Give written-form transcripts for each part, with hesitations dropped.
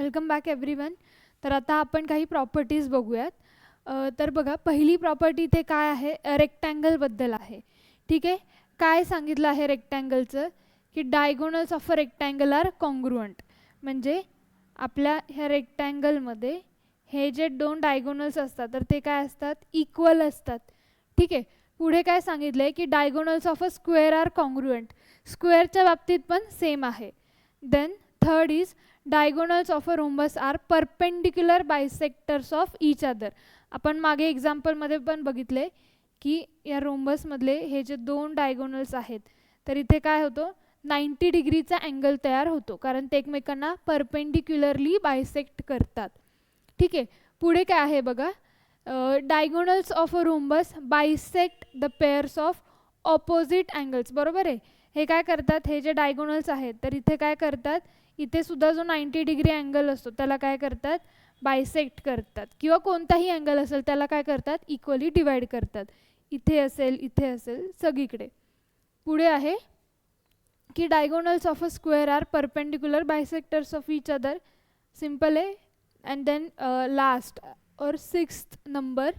Welcome back everyone. तर आता आपण काही प्रॉपर्टीज बघूयात. तर बघा, पहिली प्रॉपर्टी इथे काय आहे, रेक्टँगलबद्दल आहे. ठीक आहे, काय सांगितलं आहे रेक्टँगलचं की diagonals of a rectangle are congruent. म्हणजे आपल्या ह्या रेक्टँगलमध्ये हे जे दोन डायगोनल्स असतात तर ते काय असतात, इक्वल असतात. ठीक आहे, पुढे काय सांगितलं आहे की diagonals of a square are congruent. स्क्वेअरच्या बाबतीत पण सेम आहे. Then third is diagonals of a rhombus are perpendicular bisectors of each other. आपण मागे एक्झाम्पलमध्ये पण बघितले की या रोम्बसमधले हे जे दोन डायगोनल्स आहेत तर इथे काय होतं, 90 डिग्रीचा अँगल तयार होतो कारण ते एकमेकांना परपेंडिक्युलरली बायसेक्ट करतात. ठीक आहे, पुढे काय आहे बघा, diagonals of a rhombus bisect the pairs of opposite angles. बरोबर आहे, हे काय करतात, हे जे डायगोनल्स आहेत तर इथे काय करतात, इथे सुद्धा जो 90 डिग्री अँगल असतो त्याला काय करतात, बायसेक्ट करतात. किंवा कोणताही अँगल असेल त्याला काय करतात, इक्वली डिवाइड करतात. इथे असेल सगळीकडे. पुढे आहे की diagonals of a square are perpendicular bisectors of each other. Simple आहे. अँड देन लास्ट और सिक्स्थ नंबर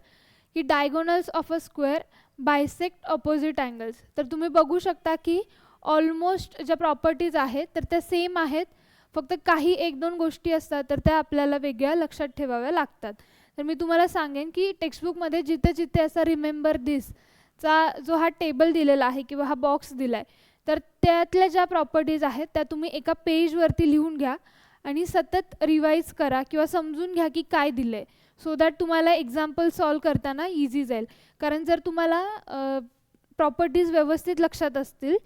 की diagonals of a square bisect opposite angles. तर तुम्ही बघू शकता की ऑलमोस्ट ज्या प्रॉपर्टीज आहेत तर त्या सेम आहेत, फक्त काही एक दोन गोष्टी असतात तर त्या आपल्याला वेगळ्या लक्षात ठेवाव्या लागतात. तर मी तुम्हाला सांगेन की टेक्स्टबुकमध्ये जिथे जिथे असा रिमेंबर दिसचा जो हा टेबल दिलेला आहे किंवा हा बॉक्स दिला आहे तर त्यातल्या ज्या प्रॉपर्टीज आहेत त्या तुम्ही एका पेजवरती लिहून घ्या आणि सतत रिवाईज करा किंवा समजून घ्या की काय दिलं आहे, सो दॅट तुम्हाला एक्झाम्पल सॉल्व करताना इझी जाईल. कारण जर तुम्हाला प्रॉपर्टीज व्यवस्थित लक्षात असतील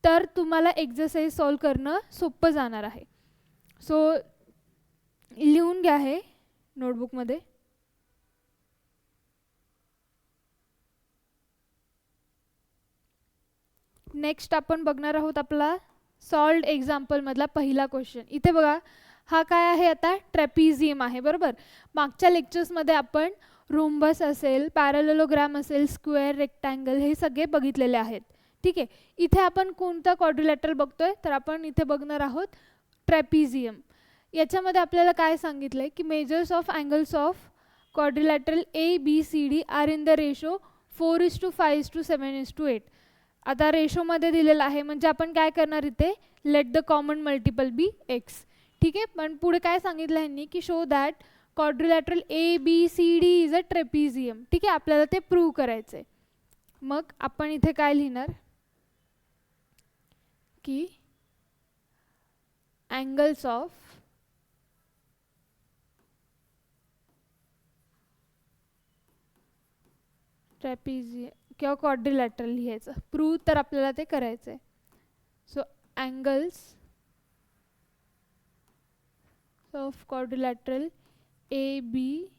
तर तुम्हाला एक्झरसाइज सॉल्व करणं सोपं जाणार आहे. सो लिहून घ्या हे नोटबुकमध्ये. नेक्स्ट आपण बघणार आहोत आपला सॉल्व्ड एक्झाम्पलमधला पहिला क्वेश्चन. इथे बघा, हा काय आहे, आता ट्रॅपिझियम आहे. बरोबर, मागच्या लेक्चर्समध्ये आपण रोम्बस असेल, पॅरलेलोग्राम असेल, स्क्वेअर, रेक्टँगल हे सगळे बघितलेले आहेत. ठीक आहे, इथे आपण कोणता क्वाड्रिलॅटरल बघतोय, तर आपण इथे बघणार आहोत ट्रॅपिझियम. याच्यामध्ये आपल्याला काय सांगितलं आहे की measures of angles of quadrilateral ABCD are in the ratio 4:5:7:8. आता रेशोमध्ये दिलेलं आहे म्हणजे आपण काय करणार, इथे let the common multiple be X. ठीक आहे, पण पुढे काय सांगितलं ह्यांनी की show that quadrilateral ABCD is a trapezium. ठीक आहे, आपल्याला ते प्रूव्ह करायचं आहे. मग आपण इथे काय लिहिणार की अँगल्स ऑफ ट्रॅपिझियम किंवा क्वाड्रिलॅटरल लिहायचं, प्रूव्ह तर आपल्याला ते करायचं आहे. So angles of quadrilateral ABCD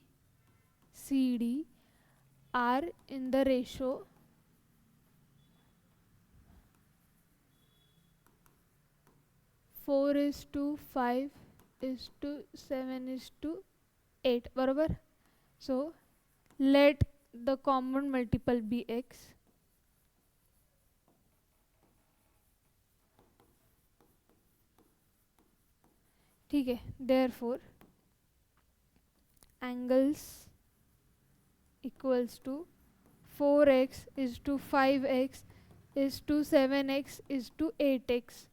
are in the ratio 4:5:7:8. बरोबर. So let the common multiple be X. ठीक आहे, therefore angles equals to 4x:5x 7x 8x.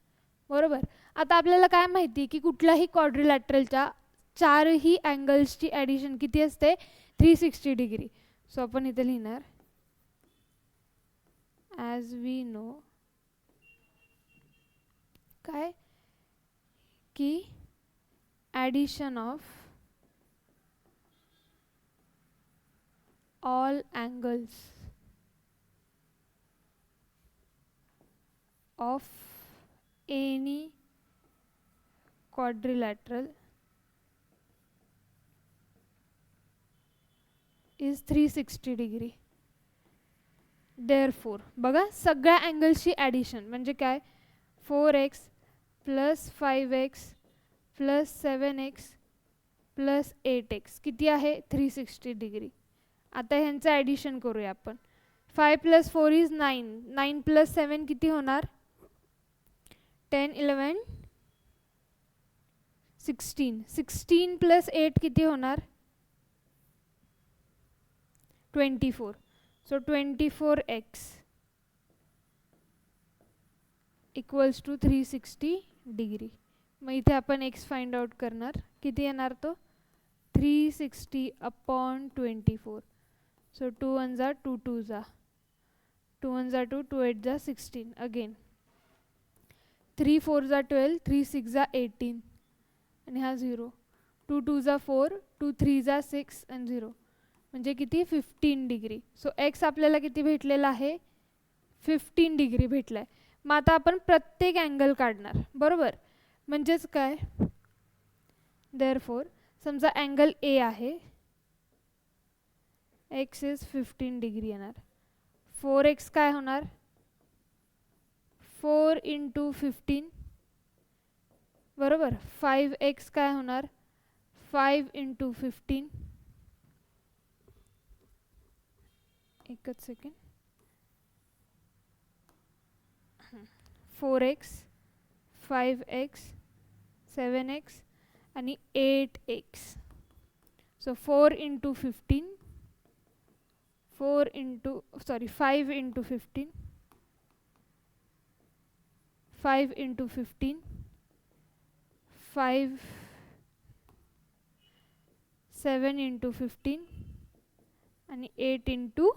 बरोबर. आता आपल्याला काय माहिती की कुठल्याही क्वाड्रिलॅटरलच्या चारही अँगल्सची ॲडिशन किती असते, 360 डिग्री. सो आपण इथे लिहिणार ॲज वी नो काय की addition of all angles of any quadrilateral is 360 degree. Therefore बघा, सगळ्या अँगल्सची ॲडिशन म्हणजे काय, 4x + 5x + 7x + 8x किती आहे, 360 डिग्री. आता ह्यांचं ॲडिशन करूया आपण. 5 + 4 इज 9. 9 + 7 किती होणार, 10, 11, 16 प्लस 8 किती होणार? 24. So 24x equals to 360 degree. मग इथे आपण x फाइंड आउट करणार. किती येणार तो? 360 अपॉन 24. सो 2 1 जा 2 2 जा 2 1 जा 2 2 8 जा 16. अगेन 3 4 जा 12 3 6 जा 18 आणि हा 0. 2 2 जा 4 2 3 जा 6 आणि 0. म्हणजे किती? 15 डिग्री. सो एक्स आपल्याला किती भेटलेला आहे? 15 डिग्री भेटला आहे. मग आता आपण प्रत्येक अँगल काढणार, बरोबर? म्हणजेच काय? देअरफॉर समजा अँगल ए आहे, एक्स इज 15 डिग्री येणार. 4x काय होणार? 4 इंटू 15, बरोबर. 5x काय होणार? 5 इंटू 15. एकच सेकंड. 4x 5x 7x आणि 8x. So 4 into 15 4 into 5 into 15 5 into 15 5 7 into 15 आणि 8 इंटू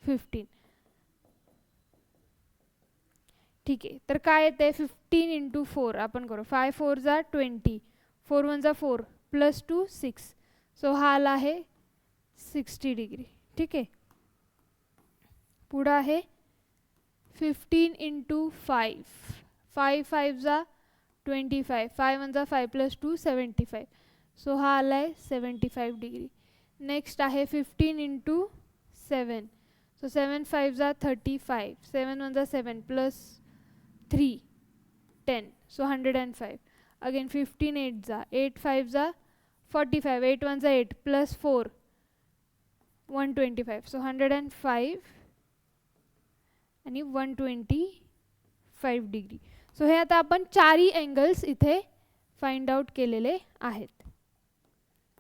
15. ठीक आहे. तर काय येते? 15 इंटू 4 आपण करू. 5 4 जा 20 4 1 जा 4 प्लस 2 6. सो हा आला आहे 60 डिग्री. ठीक आहे. पुढं आहे 15 इंटू 5 5 5 जा 25 5 1 जा 5 प्लस 2 75. सो हा आला आहे 75 डिग्री. नेक्स्ट आहे 15 इंटू 7. सो 7 5 जा 35 7 1 जा 7 प्लस 3 10. सो 105. अगेन 15 8 जा 8 5 जा 45 8 1 जा 8 प्लस 4 125. सो 105 आणि 125 डिग्री. सो हे आता आपण चारही अँगल्स इथे फाइंड आउट केलेले आहेत.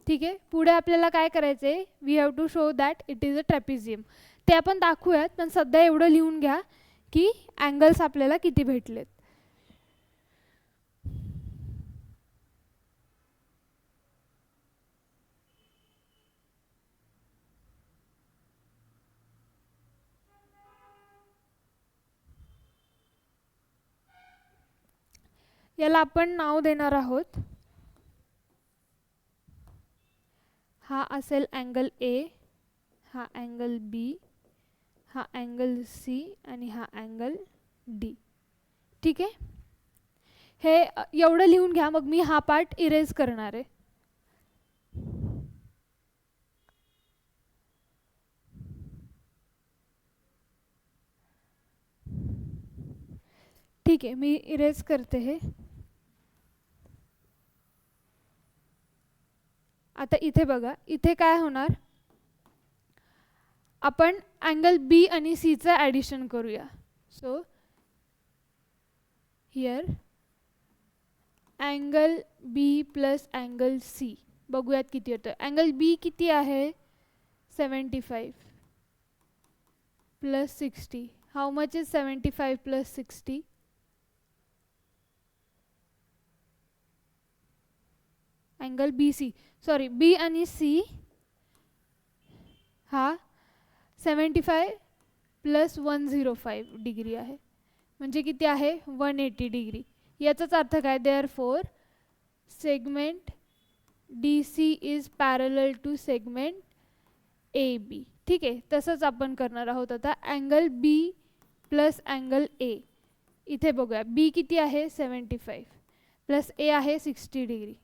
ठीक आहे. पुढे आपल्याला काय करायचं आहे? We have to show that it is a trapezium. ते आपण दाखवूयात, पण सध्या एवढं लिहून घ्या की अँगल्स आपल्याला किती भेटलेत. याला आपण नाव देणार आहोत. हा असेल अँगल ए, हा अँगल बी, हा अँगल सी आणि हा अँगल डी. ठीक आहे. हे एवढं लिहून घ्या, मग मी हा पार्ट इरेज करणार आहे. ठीक आहे, मी इरेज करते हे. आता इथे बघा, इथे काय होणार? आपण अँगल बी आणि सीचं ॲडिशन करूया. So here angle B plus angle C बघूयात किती होतं. अँगल बी किती आहे? 75 plus 60. How much is 75 plus 60? Angle B C, sorry B आणि सी हा 75 प्लस 105 डिग्री आहे. म्हणजे किती आहे? 180 डिग्री. याचाच अर्थ काय? Therefore segment D C is parallel to segment A B. ठीक आहे. तसंच आपण करणार आहोत आता. Angle B plus angle A. इथे बघूया, बी किती आहे? 75 प्लस ए आहे 60 डिग्री.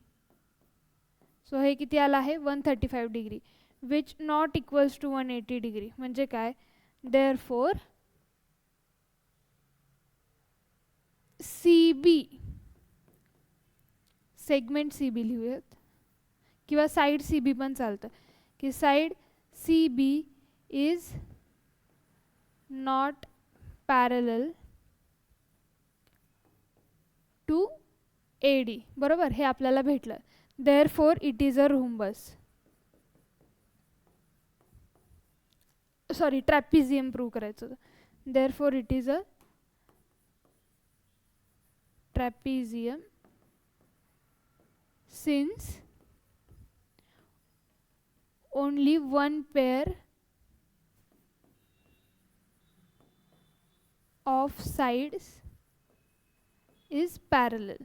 सो हे किती आलं आहे? 135 degree, which not equals to 180 degree. म्हणजे काय? Therefore C B, segment C B लिहूयात, किंवा साईड सी बी पण चालतं, की side C B is not parallel to AD, बरोबर, हे आपल्याला भेटलं. Therefore it is a rhombus. Sorry, trapezium prove करायचं होतं. Therefore it is a trapezium since only one pair of sides is parallel.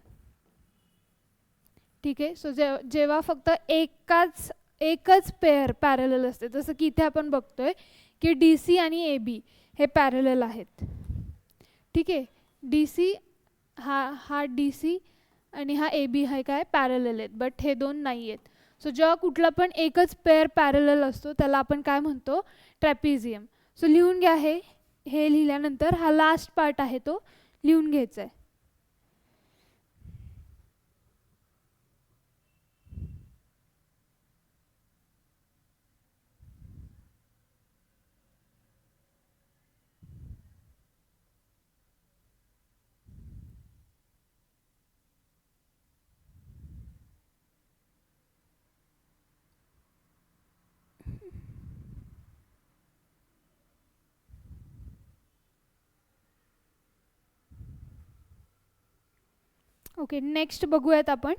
ठीक आहे. सो जेव्हा फक्त एकच पेअर पॅरलल असते, जसं की इथे आपण बघतोय की DC आणि AB हे पॅरलल आहेत. ठीक आहे. DC हा DC आणि हा AB हा काय पॅरलल आहेत, बट हे दोन नाही आहेत. सो जेव्हा कुठला पण एकच पेअर पॅरलल असतो त्याला आपण काय म्हणतो, ट्रॅपिझियम. सो लिहून घ्या, हे लिहिल्यानंतर हा लास्ट पार्ट आहे तो लिहून घ्यायचा आहे. ओके, नेक्स्ट बघूयात आपण.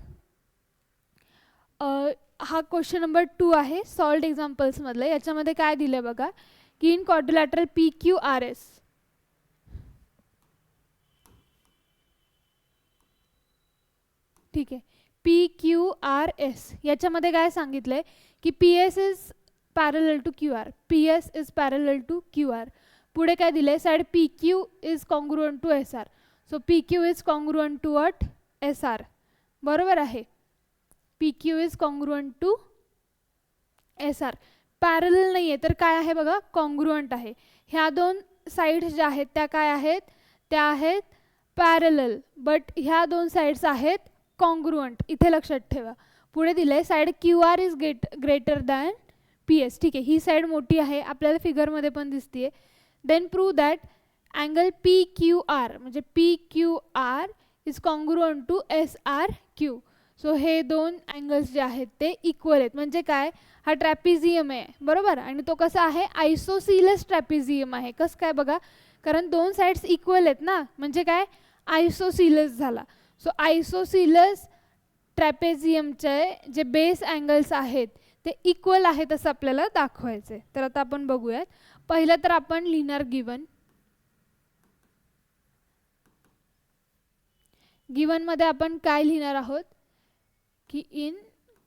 हा क्वेश्चन नंबर 2 आहे सॉल्ड एक्झाम्पल्समधलं. याच्यामध्ये काय दिलं आहे बघा, की इन क्वाड्रिलॅटरल PQRS ठीक आहे, PQRS याच्यामध्ये काय सांगितलं आहे की PS is parallel to QR, PS is parallel to QR. पुढे काय दिलं आहे, side PQ is congruent to SR. So PQ is congruent to what, SR. बरोबर आहे, PQ is congruent to SR. Parallel नाही आहे तर काय आहे बघा, कॉन्ग्रुएंट आहे. ह्या दोन साईड्स ज्या आहेत त्या काय आहेत, त्या आहेत पॅरलल, बट ह्या दोन साईड्स आहेत कॉन्ग्रुएंट. इथे लक्षात ठेवा. पुढे दिलंय side QR is greater than PS. ठीक आहे, ही साईड मोठी आहे, आपल्याला फिगरमध्ये पण दिसते. Then prove that angle PQR म्हणजे PQR is congruent to SRQ. So हे दोन अँगल्स जे आहेत ते इक्वल आहेत. म्हणजे काय, हा ट्रॅपिझियम आहे, बरोबर, आणि तो कसा आहे, आयसोसिलस ट्रॅपिझियम आहे. कसं काय बघा, कारण दोन साईड्स इक्वल आहेत ना, म्हणजे काय, आयसोसिलस झाला. सो आयसोसिलस ट्रॅपेझियमचे जे बेस अँगल्स आहेत ते इक्वल आहेत असं आपल्याला दाखवायचं आहे. तर आता आपण बघूयात. पहिलं तर आपण लिहिणार गिवनमध्ये आपण काय लिहिणार आहोत की in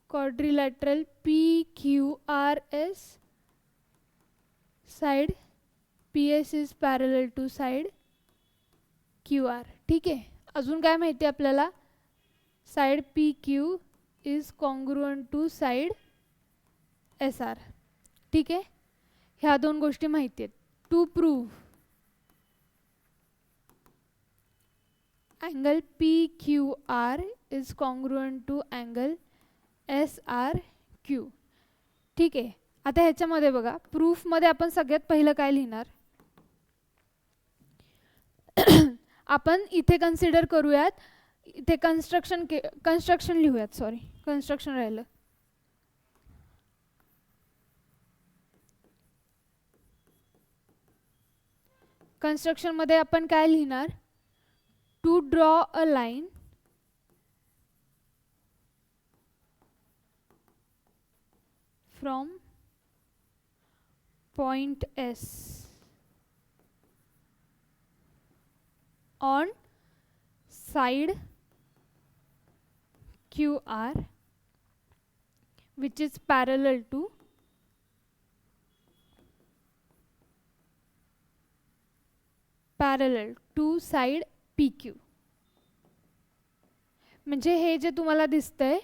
quadrilateral PQRS side PS is parallel to side QR. ठीक आहे, अजून काय माहिती आपल्याला, side PQ is congruent to side SR. ठीक आहे, ह्या दोन गोष्टी माहिती आहेत. To prove angle PQR is congruent to angle SRQ. ठीक आहे, आता ह्याच्यामध्ये बघा, प्रूफमध्ये आपण सगळ्यात पहिलं काय लिहिणार, आपण इथे कन्सिडर करूयात, इथे कन्स्ट्रक्शन लिहूयात. सॉरी, कन्स्ट्रक्शन राहिलं. कन्स्ट्रक्शनमध्ये आपण काय लिहिणार, to draw a line from point S on side QR which is parallel to side PQ. म्हणजे हे जे तुम्हाला दिसतंय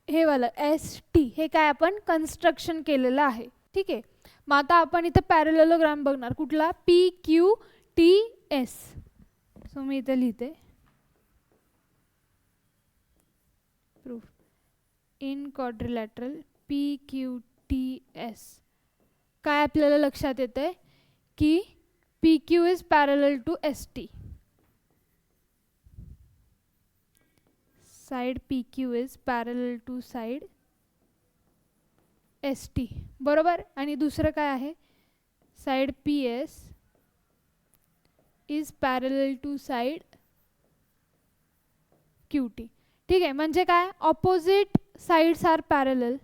हे वाला ST हे काय आपण कन्स्ट्रक्शन केलेलं आहे. ठीक आहे, मग आता आपण इथे पॅरलेलोग्राम बघणार, कुठला, PQTS. सो मी इथे लिहिते, प्रूफ इन क्वाड्रिलॅटरल PQTS. काय आपल्याला लक्षात येतंय की PQ is parallel to ST. Side P Q is parallel to side S T, बरोबर. आणि दुसरं काय आहे, side P S is parallel to side Q T. ठीक आहे, म्हणजे काय, ऑपोजिट साइड्स आर पॅरलल.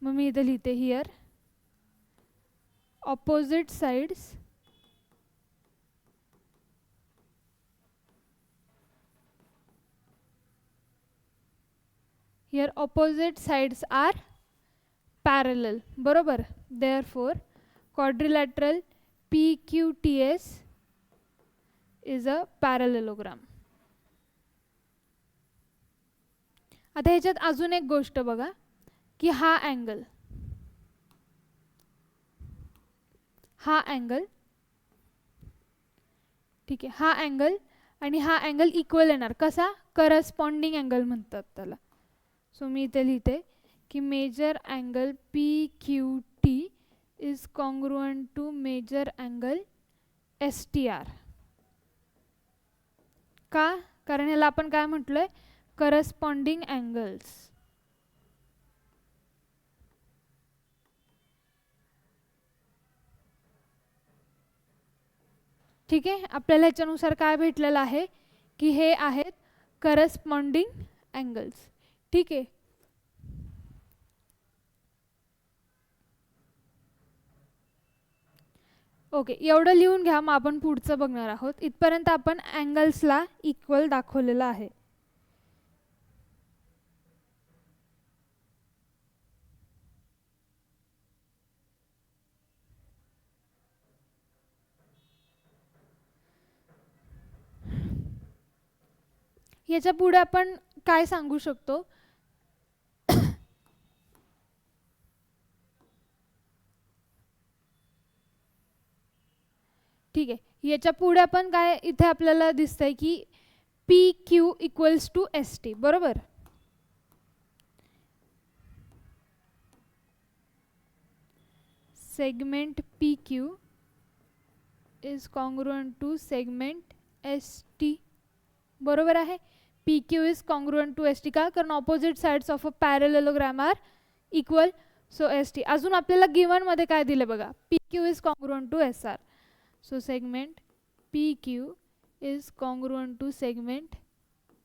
मग मी इथे लिहिते here opposite sides here opposite sides are parallel, बरोबर. therefore quadrilateral PQTS is a parallelogram. आता ह्याच्यात अजून एक गोष्ट बघा की हा अँगल ठीक आहे, हा अँगल आणि हा अँगल इक्वल येणार. कसा, करस्पॉन्डिंग अँगल म्हणतात त्याला. सो मी इथे लिहिते की measure angle P Q T is congruent to measure angle S T R. का, कारण ह्याला आपण काय म्हटलंय, करस्पॉन्डिंग अँगल्स. ठीक आहे, आपल्याला ह्याच्यानुसार काय भेटलेलं आहे की हे आहेत करस्पॉन्डिंग अँगल्स. ठीक आहे, ओके, एवढं लिहून घ्या. मग आपण पुढचं बघणार आहोत. इथपर्यंत आपण अँगल्सला इक्वल दाखवलेलं आहे. याच्या पुढे आपण काय सांगू शकतो, ठीक आहे, याच्या पुढे आपण काय इथे आपल्याला दिसतंय की P Q equals to S T, बरोबर. Segment P Q is congruent to segment S T, बरोबर आहे. P Q is congruent to S T का, कारण opposite sides of a parallelogram are equal. So S T. अजून आपल्याला given मध्ये काय दिले बघा, P Q is congruent to S R. So segment PQ is congruent to segment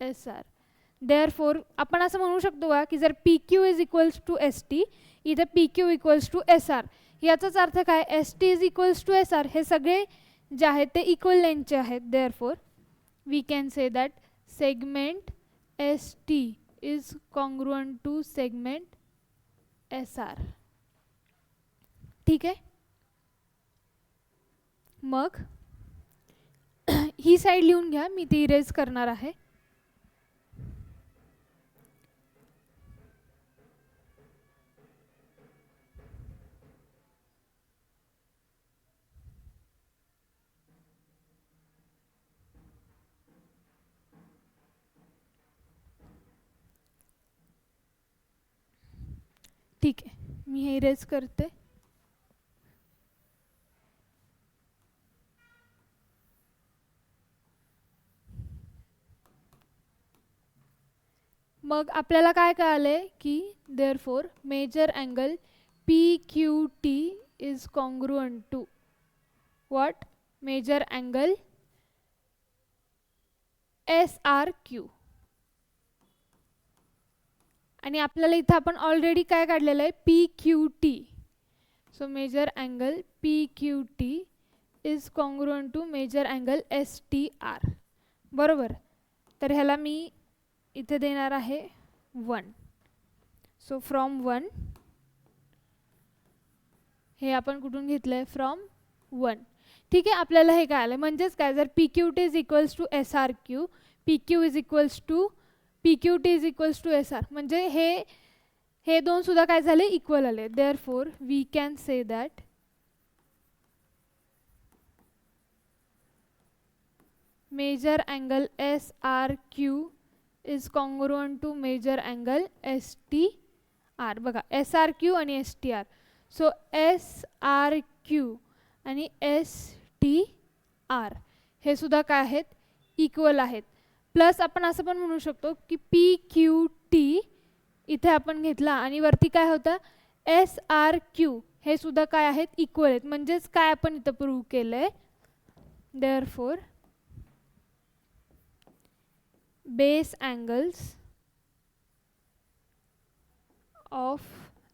SR. Therefore आपण असं म्हणू शकतो का की जर PQ is equals to ST, इथे PQ equals to SR, याचाच अर्थ काय, ST is equals to SR, हे सगळे जे आहेत ते इक्वल लेंथचे आहेत. Therefore we can say that segment ST is congruent to segment SR. ठीक आहे, मग ही साइड लिहून घ्या, मी ती इरेज करणार आहे. ठीक आहे, मी हे इरेज करते. मग आपल्याला काय कळाले की therefore measure angle P Q T is congruent to what, measure angle S R Q. आणि आपल्याला इथं आपण ऑलरेडी काय काढलेलं आहे, P Q T. So measure angle P Q T is congruent to measure angle S T R, बरोबर. तर ह्याला मी इथे देणार आहे 1. सो फ्रॉम 1, हे आपण कुठून घेतलंय, फ्रॉम 1. ठीक आहे, आपल्याला हे काय आलं, म्हणजेच काय, जर P Q T is equals to S R Q, P Q is equals to P Q T is equals to S R, म्हणजे हे दोन सुद्धा काय झाले, इक्वल आले. Therefore we can say that measure angle S R Q is congruent to measure angle S T R. बघा, S R Q आणि S T R. So S R Q आणि एस टी आर हे सुद्धा काय आहेत, equal आहेत. Plus आपण असं पण म्हणू शकतो की पी क्यू टी इथे आपण घेतला आणि वरती काय होतं एस आर क्यू, हे सुद्धा काय आहेत इक्वल आहेत. म्हणजेच काय आपण इथं प्रूव्ह केलं आहे, therefore base angles of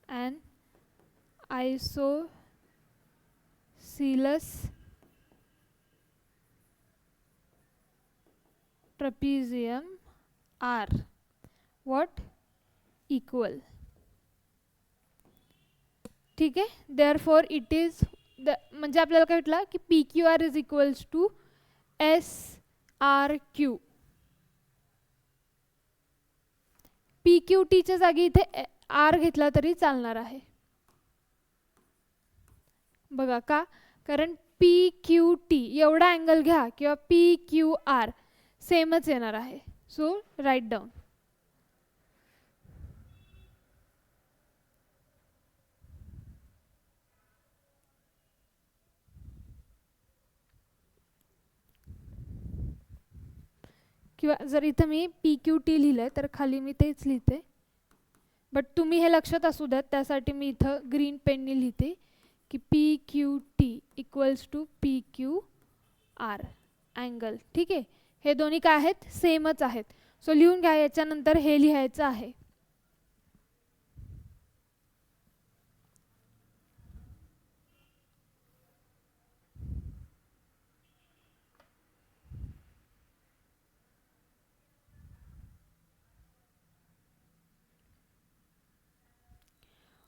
an isosceles trapezium are what equal. ठीक आहे. देअरफॉर इट इज म्हणजे आपल्याला काय भेटलं की P Q R is equals to S R Q. P Q टीच्या जागी इथे आर घेतला तरी चालणार आहे. बघा का, कारण पी क्यू टी एवढा अँगल घ्या किंवा पी क्यू आर सेमच येणार आहे. So write down. किंवा जर इथं मी पी क्यू टी लिहिलं तर खाली मी तेच लिहिते, बट तुम्ही हे लक्षात असू द्यात त्यासाठी मी इथं ग्रीन पेनने लिहिते की P Q T equals to P Q R angle. ठीक आहे. हे दोन्ही काय आहेत सेमच आहेत. सो लिहून घ्या, याच्यानंतर हे लिहायचं आहे.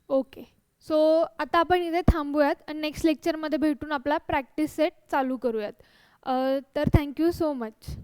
ओके. सो आता आपण इथे थांबूयात आणि नेक्स्ट लेक्चरमध्ये भेटून आपला प्रॅक्टिस सेट चालू करूयात. तर थँक्यू सो मच.